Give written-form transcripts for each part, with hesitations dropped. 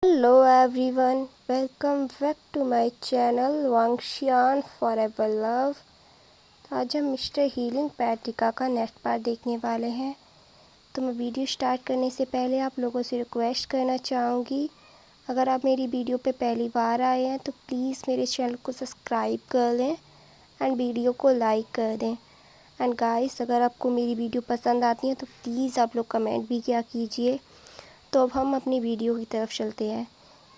Hello everyone, welcome back to my channel Wangxian forever love. तो आज हम mister healing पैट्रिका का नेक्स्ट पार्ट देखने वाले हैं। तो मैं वीडियो स्टार्ट करने से पहले आप लोगों से रिक्वेस्ट करना चाहूँगी, अगर आप मेरी वीडियो पे पहली बार आए हैं तो प्लीज़ मेरे चैनल को सब्सक्राइब कर लें एंड वीडियो को लाइक कर दें। एंड गाइस, अगर आपको मेरी वीडियो पसंद आती है तो प्लीज़ आप लोग कमेंट भी किया कीजिए। तो अब हम अपनी वीडियो की तरफ चलते हैं।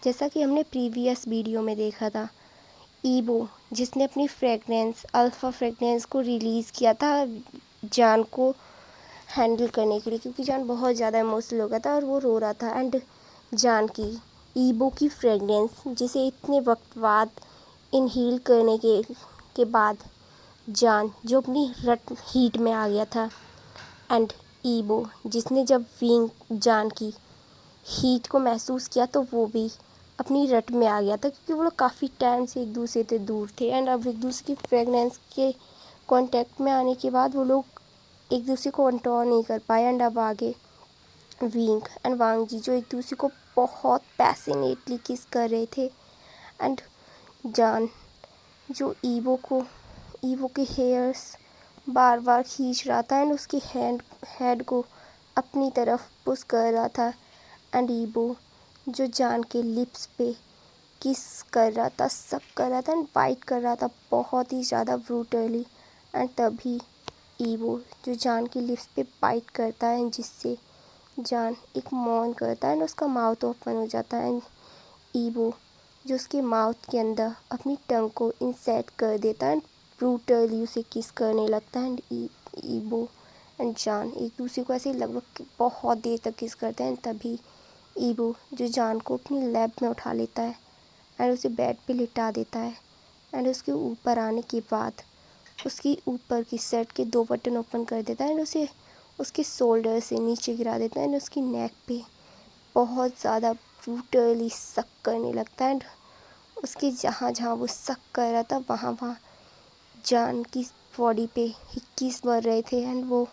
जैसा कि हमने प्रीवियस वीडियो में देखा था, ईबो जिसने अपनी फ्रेगनेंस अल्फ़ा फ्रेगनेंस को रिलीज़ किया था जान को हैंडल करने के लिए, क्योंकि जान बहुत ज़्यादा इमोशनल हो गया था और वो रो रहा था। एंड जान की ईबो की फ्रेगनेंस, जिसे इतने वक्त बाद इनहील करने के बाद जान जो अपनी रट हीट में आ गया था, एंड ईबो जिसने जब विंग जान की हीट को महसूस किया तो वो भी अपनी रट में आ गया था, क्योंकि वो लोग काफ़ी टाइम से एक दूसरे से दूर थे। एंड अब एक दूसरे की फ्रेगनेंस के कांटेक्ट में आने के बाद वो लोग एक दूसरे को कंट्रोल नहीं कर पाए। एंड अब आगे विंग एंड वांग जी जो एक दूसरे को बहुत पैसिनेटली किस कर रहे थे। एंड जान जो ईवो के हेयर्स बार बार खींच रहा था एंड उसकी हेड को अपनी तरफ पुश कर रहा था। एंड ईबो जो जान के लिप्स पे किस कर रहा था, सक कर रहा था एंड बाइट कर रहा था बहुत ही ज़्यादा ब्रूटली। एंड तभी ईबो जो जान के लिप्स पे बाइट करता है, जिससे जान एक मौन करता है एंड उसका माउथ ओपन हो जाता है। एंड ईबो जो उसके माउथ के अंदर अपनी टंग को इंसर्ट कर देता है एंड ब्रूटली उसे किस करने लगता है। एंड ईबो एंड जान एक दूसरे को ऐसे लगभग बहुत देर तक किस करते हैं। तभी ईबो जो जान को अपनी लैब में उठा लेता है एंड उसे बेड पे लिटा देता है। एंड उसके ऊपर आने के बाद उसकी ऊपर की शर्ट के 2 बटन ओपन कर देता है एंड उसे उसके शोल्डर से नीचे गिरा देता है एंड उसकी नेक पे बहुत ज़्यादा ब्रूटली सक करने लगता है। एंड उसके जहाँ जहाँ वो सक कर रहा था वहाँ वहाँ जान की बॉडी पे हिक्कीस भर रहे थे एंड वो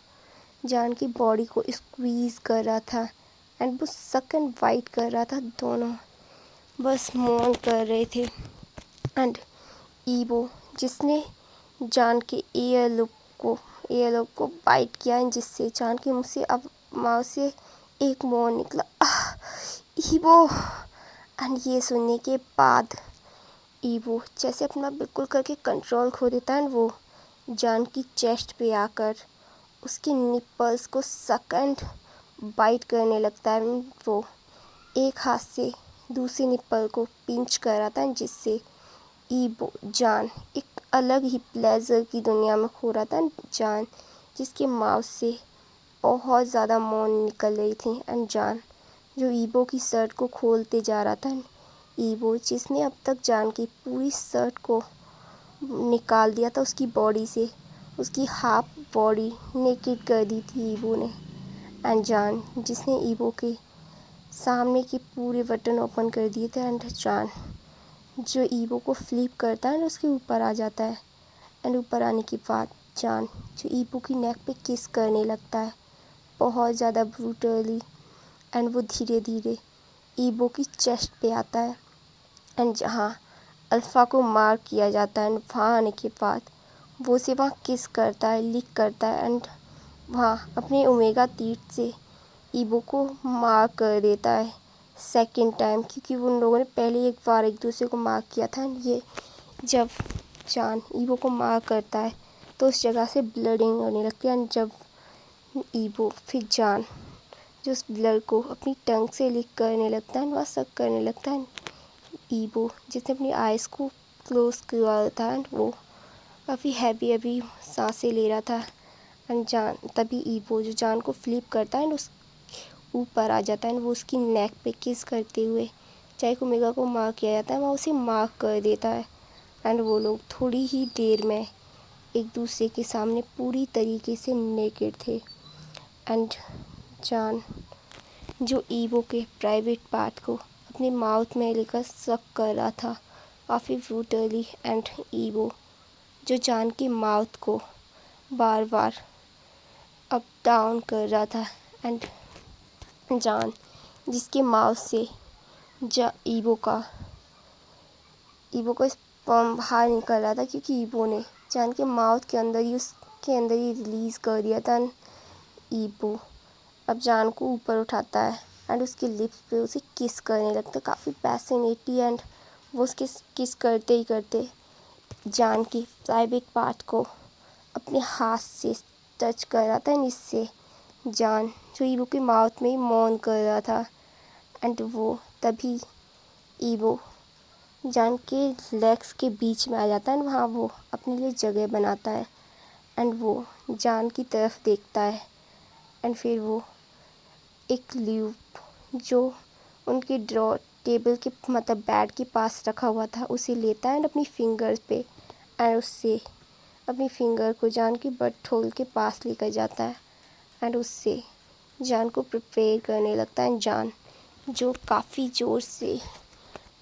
जान की बॉडी को स्क्वीज़ कर रहा था एंड वो सक एंड वाइट कर रहा था, दोनों बस मौन कर रहे थे। एंड ईबो जिसने जान के एयर को बाइट किया एंड जिससे जान के मुँह से अब माउथ से एक मौन निकला, ईबो। एंड ये सुनने के बाद ईबो जैसे अपना बिल्कुल करके कंट्रोल खो देता है एंड वो जान की चेस्ट पे आकर उसके निप्पल्स को सक एंड बाइट करने लगता है। वो एक हाथ से दूसरे निप्पल को पिंच कर रहा था, जिससे ईबो जान एक अलग ही प्लेजर की दुनिया में खो रहा था। जान जिसके माउथ से बहुत ज़्यादा मौन निकल रही थी एंड जान जो ईबो की शर्ट को खोलते जा रहा था। ईबो जिसने अब तक जान की पूरी शर्ट को निकाल दिया था उसकी बॉडी से, उसकी हाफ बॉडी नेकेड कर दी थी ईबो ने। एंड जान जिसने ईबो के सामने के पूरे बटन ओपन कर दिए थे। एंड जान जो ईबो को फ्लिप करता है एंड उसके ऊपर आ जाता है। एंड ऊपर आने के बाद जान जो ईबो की नेक पे किस करने लगता है बहुत ज़्यादा ब्रूटली। एंड वो धीरे धीरे ईबो की चेस्ट पे आता है एंड जहाँ अल्फ़ा को मार किया जाता है एंड वहाँ आने के बाद वो उसे वहाँ किस करता है, लिक करता है एंड वहाँ अपने ओमेगा तीर से ईबो को मार कर देता है सेकंड टाइम, क्योंकि उन लोगों ने पहले एक बार एक दूसरे को मार किया था। ये जब जान ईबो को मार करता है तो उस जगह से ब्लडिंग होने लगती है। एंड जब ईबो फिर जान जो उस ब्लड को अपनी टंग से लिक करने लगता है, वह सक करने लगता है। ईबो जिसने अपनी आइज़ को क्लोज किया था एंड वो काफ़ी हैवी सांसें ले रहा था। एंड जान तभी ईबो जो जान को फ्लिप करता है एंड उस ऊपर आ जाता है एंड वो उसकी नेक पे किस करते हुए चाहे ओमेगा को मार किया जाता है वहाँ उसे मार कर देता है। एंड वो लोग थोड़ी ही देर में एक दूसरे के सामने पूरी तरीके से नेकेड थे। एंड जान जो ईबो के प्राइवेट पार्ट को अपने माउथ में लेकर सक कर रहा था काफ़ी ब्रूटली। एंड ईबो जो जान की माउथ को बार बार अप डाउन कर रहा था एंड जान जिसके माउथ से ईबो का स्पर्म बाहर निकल रहा था, क्योंकि ईबो ने जान के माउथ के अंदर ही रिलीज़ कर दिया था। ईबो अब जान को ऊपर उठाता है एंड उसके लिप्स पे उसे किस करने लगता है, काफ़ी पैसिनेटली। एंड वो उसके किस करते ही करते जान की प्राइवेट पार्ट को अपने हाथ से टच कर रहा था। एंड इससे जान जो ईबो के माउथ में ही मौन कर रहा था, एंड वो तभी ईबो जान के लेग्स के बीच में आ जाता है। एंड वहाँ वो अपने लिए जगह बनाता है एंड वो जान की तरफ देखता है। एंड फिर वो एक ल्यूप जो उनके ड्रॉ टेबल के मतलब बेड के पास रखा हुआ था उसे लेता है एंड अपनी फिंगर पे एंड उससे अपनी फिंगर को जान के बट होल के पास लेकर जाता है एंड उससे जान को प्रिपेयर करने लगता है। जान जो काफ़ी ज़ोर से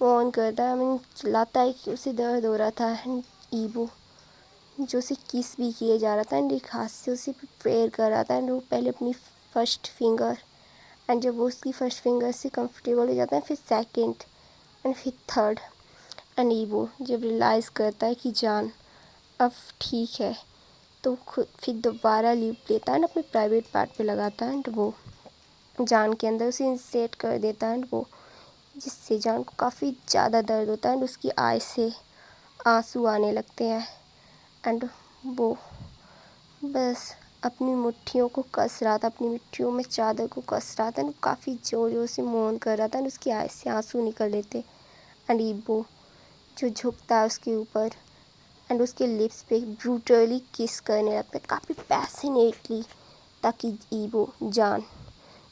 ऑन करता है, चिल्लाता है कि उसे दर्द हो रहा था। एंड ईबो जो उसे किस भी किए जा रहा था एंड एक हाथ से उसे प्रिपेयर कर रहा था। एंड वो पहले अपनी फर्स्ट फिंगर एंड जब वो उसकी फर्स्ट फिंगर से कंफर्टेबल हो जाता है, फिर सेकंड एंड फिर थर्ड। एंड ईबो जब रियलाइज़ करता है कि जान अब ठीक है, तो खुद फिर दोबारा लीप लेता है एंड अपने प्राइवेट पार्ट पे लगाता है एंड वो जान के अंदर उसे इंसेट कर देता है। एंड वो जिससे जान को काफ़ी ज़्यादा दर्द होता है एंड उसकी आई से आंसू आने लगते हैं। एंड वो बस अपनी मुट्ठियों को कस रहा था, अपनी मुट्ठियों में चादर को कस रहा था। काफ़ी ज़ोर ज़ोर से मौन कर रहा था एंड उसकी आँख से आंसू निकल लेते। एंड ईबो जो झुकता है उसके ऊपर एंड उसके लिप्स पे ब्रूटली किस करने लगता है, काफ़ी पैसिनेटली, ताकि ईबो जान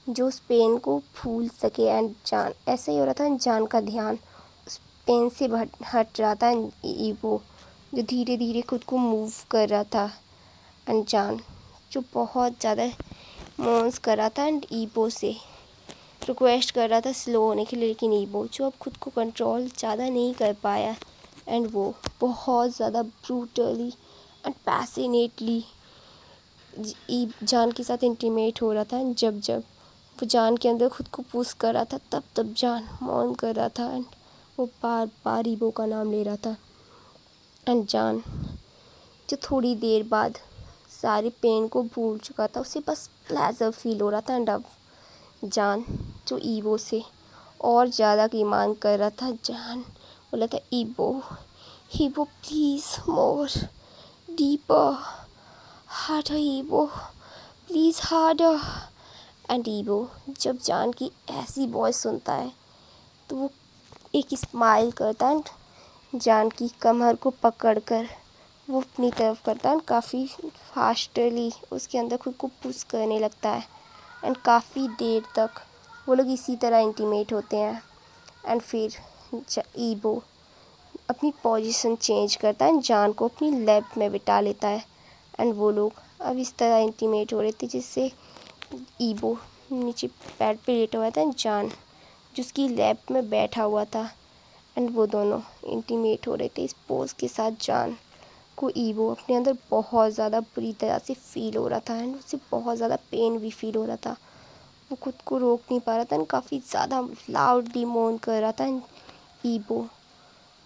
जो उस पेन को भूल सके। एंड जान ऐसा ही हो रहा था, जान का ध्यान उस पेन से हट रहा था। ईबो जो धीरे धीरे खुद को मूव कर रहा था एंड जान जो बहुत ज़्यादा मोन्स कर रहा था एंड ईबो से रिक्वेस्ट कर रहा था स्लो होने के लिए, लेकिन ईबो जो अब खुद को कंट्रोल ज़्यादा नहीं कर पाया एंड वो बहुत ज़्यादा ब्रूटली एंड पैसिनेटली जान के साथ इंटीमेट हो रहा था। जब जब वो जान के अंदर खुद को पुश कर रहा था, तब तब जान मौन कर रहा था एंड वो बार बार ईबो का नाम ले रहा था। एंड जान जो थोड़ी देर बाद सारे पेन को भूल चुका था, उसे बस प्लेजर फील हो रहा था। एंड अब जान जो ईबो से और ज़्यादा की मांग कर रहा था, जान बोला था Yibo Yibo please more deeper harder Yibo please harder. And Yibo जब जान की ऐसी वॉइस सुनता है तो वो एक स्माइल करता है एंड जान की कमर को पकड़कर वो अपनी तरफ करता है। काफ़ी फास्टली उसके अंदर खुद को पुश करने लगता है एंड काफ़ी देर तक वो लोग इसी तरह इंटीमेट होते हैं। एंड फिर ईबो अपनी पोजीशन चेंज करता है, जान को अपनी लैब में बिठा लेता है एंड वो लोग अब इस तरह इंटीमेट हो रहे थे, जिससे ईबो नीचे बेड पे लेटा हुआ था, जान जिसकी लैब में बैठा हुआ था एंड वो दोनों इंटीमेट हो रहे थे इस पोज के साथ। जान को ईबो अपने अंदर बहुत ज़्यादा बुरी तरह से फील हो रहा था एंड उसे बहुत ज़्यादा पेन भी फील हो रहा था। वो खुद को रोक नहीं पा रहा था एंड काफ़ी ज़्यादा लाउडली मोन कर रहा था। एंड ईबो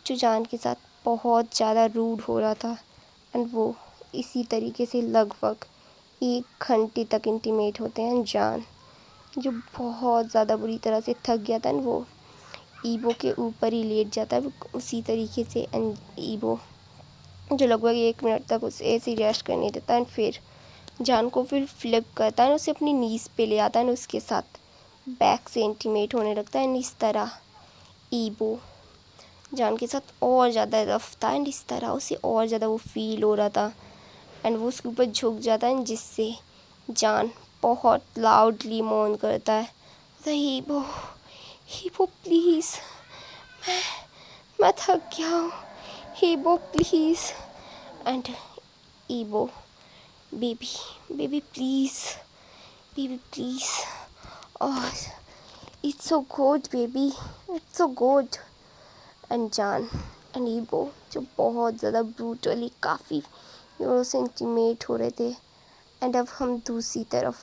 जो जान के साथ बहुत ज़्यादा रूड हो रहा था एंड वो इसी तरीके से लगभग 1 घंटे तक इंटीमेट होते हैं। जान जो बहुत ज़्यादा बुरी तरह से थक गया था एंड वो ईबो के ऊपर ही लेट जाता है उसी तरीके से। एंड ईबो जो लगभग 1 मिनट तक उसे ऐसे ही रेस्ट करने देता है एंड फिर जान को फिर फ्लिप करता है, उसे अपनी नीज़ पे ले आता है, उसके साथ बैक से इंटीमेट होने लगता है एंड इस तरह ईबो जान के साथ और ज़्यादा रफ था एंड इस तरह उसे और ज़्यादा वो फील हो रहा था एंड वो उसके ऊपर झुक जाता है, जिससे जान बहुत लाउडली मोन करता है, ईबो ईबो प्लीज़ मैं थक गया हूँ, Yibo please. And Yibo baby please oh it's so good baby it's so good। And जान एंड ईबो जो बहुत ज़्यादा ब्रूटली काफ़ी जोरों से इंटीमेट हो रहे थे। एंड अब हम दूसरी तरफ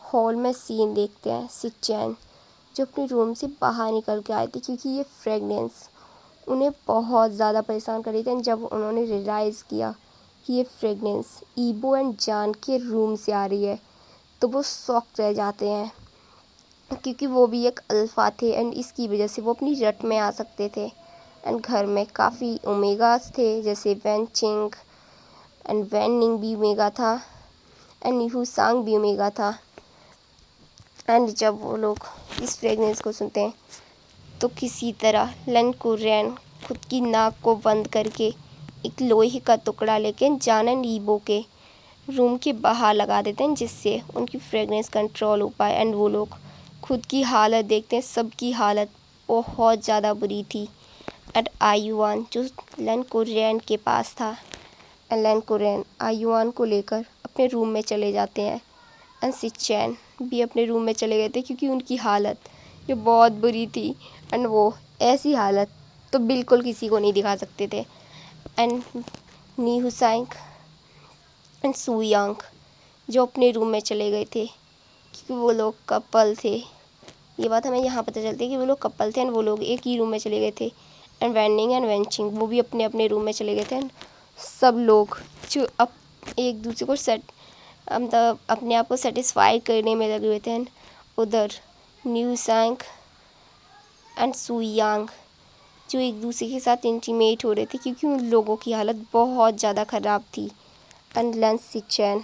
हॉल में सीन देखते हैं। सिचैन जो अपने रूम से बाहर निकल के आए थे, क्योंकि ये फ्रेगनेंस उन्हें बहुत ज़्यादा परेशान कर रही थी। जब उन्होंने रियलाइज़ किया कि ये फ्रेगनेंस ईबो एंड जान के रूम से आ रही है, तो वो शॉक रह जाते हैं, क्योंकि वो भी एक अल्फ़ा थे एंड इसकी वजह से वो अपनी रट में आ सकते थे। एंड घर में काफ़ी ओमेगास थे, जैसे वेंचिंग एंड वैनिंग भी ओमेगा था एंड नीहूसांग भी ओमेगा था। एंड जब वो लोग इस फ्रेगनेंस को सुनते हैं, तो किसी तरह लन कुरैन खुद की नाक को बंद करके एक लोहे का टुकड़ा लेके जान एंड ईबो के रूम के बाहर लगा देते हैं, जिससे उनकी फ्रेगनेंस कंट्रोल हो पाए। एंड वो लोग खुद की हालत देखते हैं, सबकी हालत बहुत ज़्यादा बुरी थी। एंड आयुआन जो लन कुरैन के पास था, एंड लन कुरैन आयुआन को लेकर अपने रूम में चले जाते हैं। एंड सिचैन भी अपने रूम में चले गए थे, क्योंकि उनकी हालत जो बहुत बुरी थी एंड वो ऐसी हालत तो बिल्कुल किसी को नहीं दिखा सकते थे। एंड नीहूसांग एंड सुयांग जो अपने रूम में चले गए थे, क्योंकि वो लोग कपल थे। ये बात हमें यहाँ पता चलती है कि वो लोग कपल थे एंड वो लोग एक ही रूम में चले गए थे। एंड वैनिंग एंड वेंचिंग वो भी अपने अपने रूम में चले गए थे। एंड सब लोग जो अब एक दूसरे को मतलब अपने आप को सेटिस्फाई करने में लगे हुए थे। एंड उधर नीहूसांग एंड सुयांग जो एक दूसरे के साथ इंटीमेट हो रहे थे, क्योंकि उन लोगों की हालत बहुत ज़्यादा ख़राब थी। एंड लन सिचैन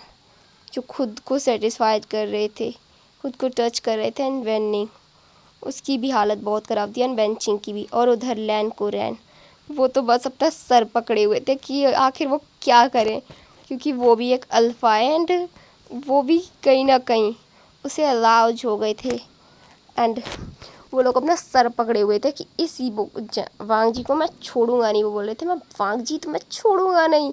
जो खुद को सेटिस्फाइड कर रहे थे, खुद को टच कर रहे थे। एंड वैनिंग उसकी भी हालत बहुत ख़राब थी, एंड वेंचिंग की भी। और उधर लैन कुरैन वो तो बस अपना सर पकड़े हुए थे कि आखिर वो क्या करें, क्योंकि वो भी एक अल्फ़ा है एंड वो भी कहीं ना कहीं उसे अलाउज हो गए थे। एंड वो लोग अपना सर पकड़े हुए थे कि इस वांग जी को मैं छोड़ूंगा नहीं। वो बोल रहे थे, मैं वांग जी तुम्हें छोड़ूंगा नहीं,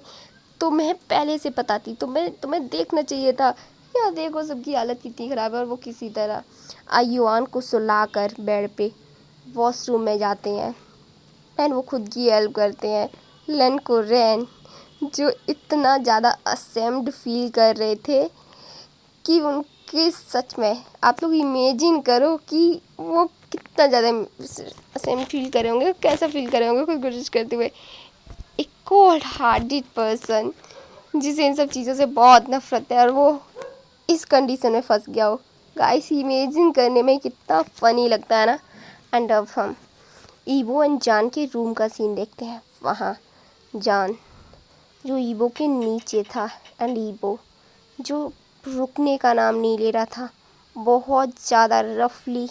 तुम्हें पहले से पता थी, तुम्हें देखना चाहिए था। यार देखो सबकी हालत कितनी ख़राब है। और वो किसी तरह आयुआन को सुलाकर बेड पे वॉशरूम में जाते हैं एंड वो खुद की हेल्प करते हैं। लन कुरैन जो इतना ज़्यादा असेम्ड फील कर रहे थे कि उनके सच में आप लोग इमेजिन करो कि वो कितना ज़्यादा असेम्ड फील करे होंगे, कैसा फील करे होंगे खुद कोशिश करते हुए। एक कोल्ड हार्टेड पर्सन जिसे इन सब चीज़ों से बहुत नफरत है और वो इस कंडीशन में फंस गया हो। गाइस इमेजिन करने में कितना फ़नी लगता है ना। एंड अब हम ईबो एंड जान के रूम का सीन देखते हैं। वहाँ जान जो ईबो के नीचे था एंड ईबो जो रुकने का नाम नहीं ले रहा था, बहुत ज़्यादा रफली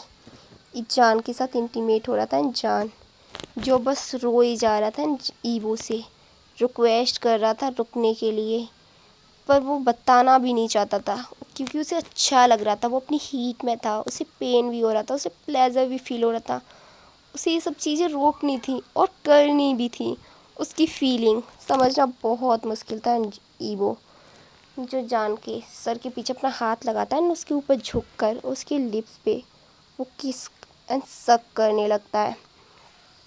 जान के साथ इंटीमेट हो रहा था। एंड जान जो बस रोए जा रहा था, ईबो से रिक्वेस्ट कर रहा था रुकने के लिए, पर वो बताना भी नहीं चाहता था, क्योंकि उसे अच्छा लग रहा था। वो अपनी हीट में था, उसे पेन भी हो रहा था, उसे प्लेजर भी फील हो रहा था। उसे ये सब चीज़ें रोकनी थी और करनी भी थी। उसकी फीलिंग समझना बहुत मुश्किल था। ईबो जो जान के सर के पीछे अपना हाथ लगाता है ना, उसके ऊपर झुककर उसके लिप्स पे वो किस एंड सक करने लगता है।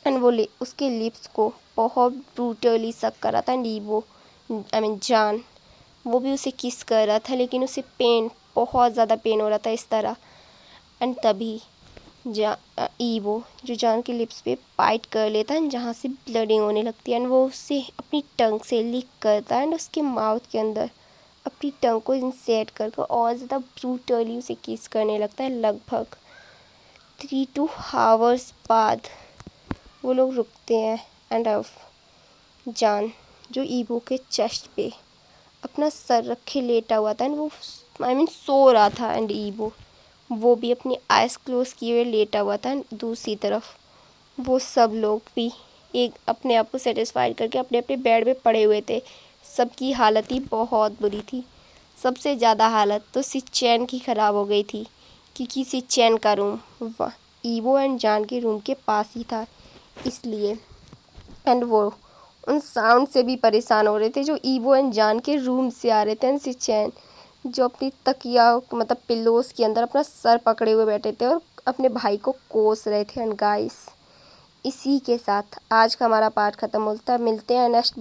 एंड वो उसके लिप्स को बहुत ब्रूटली सक कर रहा था। एंड ईबो जान वो भी उसे किस कर रहा था, लेकिन उसे बहुत ज़्यादा पेन हो रहा था इस तरह। एंड तभी ईबो जो जान के लिप्स पे बाइट कर लेता है, जहाँ से ब्लडिंग होने लगती है। एंड वो उसे अपनी टंग से लिक करता है एंड उसके माउथ के अंदर अपनी टंग को इंसर्ट करके और ज़्यादा ब्रूटली उसे किस करने लगता है। लगभग 3-2 आवर्स बाद वो लोग रुकते हैं। एंड अब जान जो ईबो के चेस्ट पे अपना सर रखे लेटा हुआ था एंड वो सो रहा था। एंड ईबो वो भी अपनी आइज़ क्लोज किए हुए लेटा हुआ था। दूसरी तरफ वो सब लोग भी एक अपने आप को सेटिस्फाइड करके अपने अपने बेड पे पड़े हुए थे। सबकी हालत ही बहुत बुरी थी। सबसे ज़्यादा हालत तो सिचैन की ख़राब हो गई थी, क्योंकि सिचैन का रूम ईबो एंड जान के रूम के पास ही था, इसलिए। एंड वो उन साउंड से भी परेशान हो रहे थे जो ईबो एंड जान के रूम से आ रहे थे। एंड सिचैन जो अपनी तकिया मतलब पिल्लोस के अंदर अपना सर पकड़े हुए बैठे थे और अपने भाई को कोस रहे थे। एंड गाइस इसी के साथ आज का हमारा पार्ट ख़त्म होता है। मिलते हैं नेक्स्ट